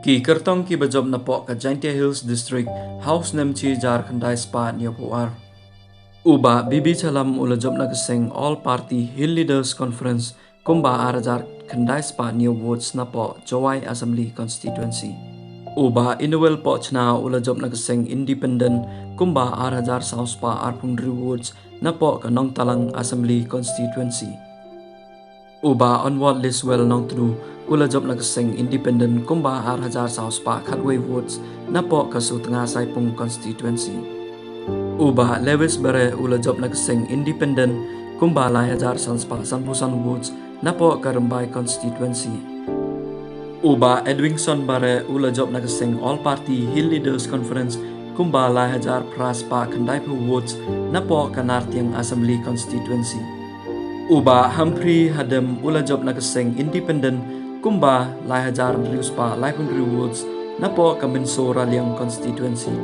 Ki kertong ki bajob na po ka Jaintia Hills District, House Nemchi Jharkhandai Spa Nyopuar. Uba bibi chalam ula job na kaseng All Party Hill Leaders Conference kumba ara Jharkhandai Spa New Woods na po Jowai Assembly Constituency. Uba inuel po chna ula job na kaseng Independent kumba ara South Spa Arpundri Woods na po kanong talang Assembly Constituency. Uba onward list well nong tru ula job na kaseng Independent kumba ara South Spa Khatway Woods na po kasu tengah Saipung Constituency. Uba Lewis bare ula job na kaseng Independent kumba lai hajar Spa Sanpusan Woods na po Karambay Constituency. Uba Edwingson bare ula job na kaseng All Party Hill Leaders Conference kumba lai hajar Praspa Khandaipu Woods na po Kanartiang Assembly Constituency. Uba Humphrey Hadem ula job na kaseng Independent kumba lai hajar Riuspa Laipundri Woods na po Kaminsora Liang Constituency.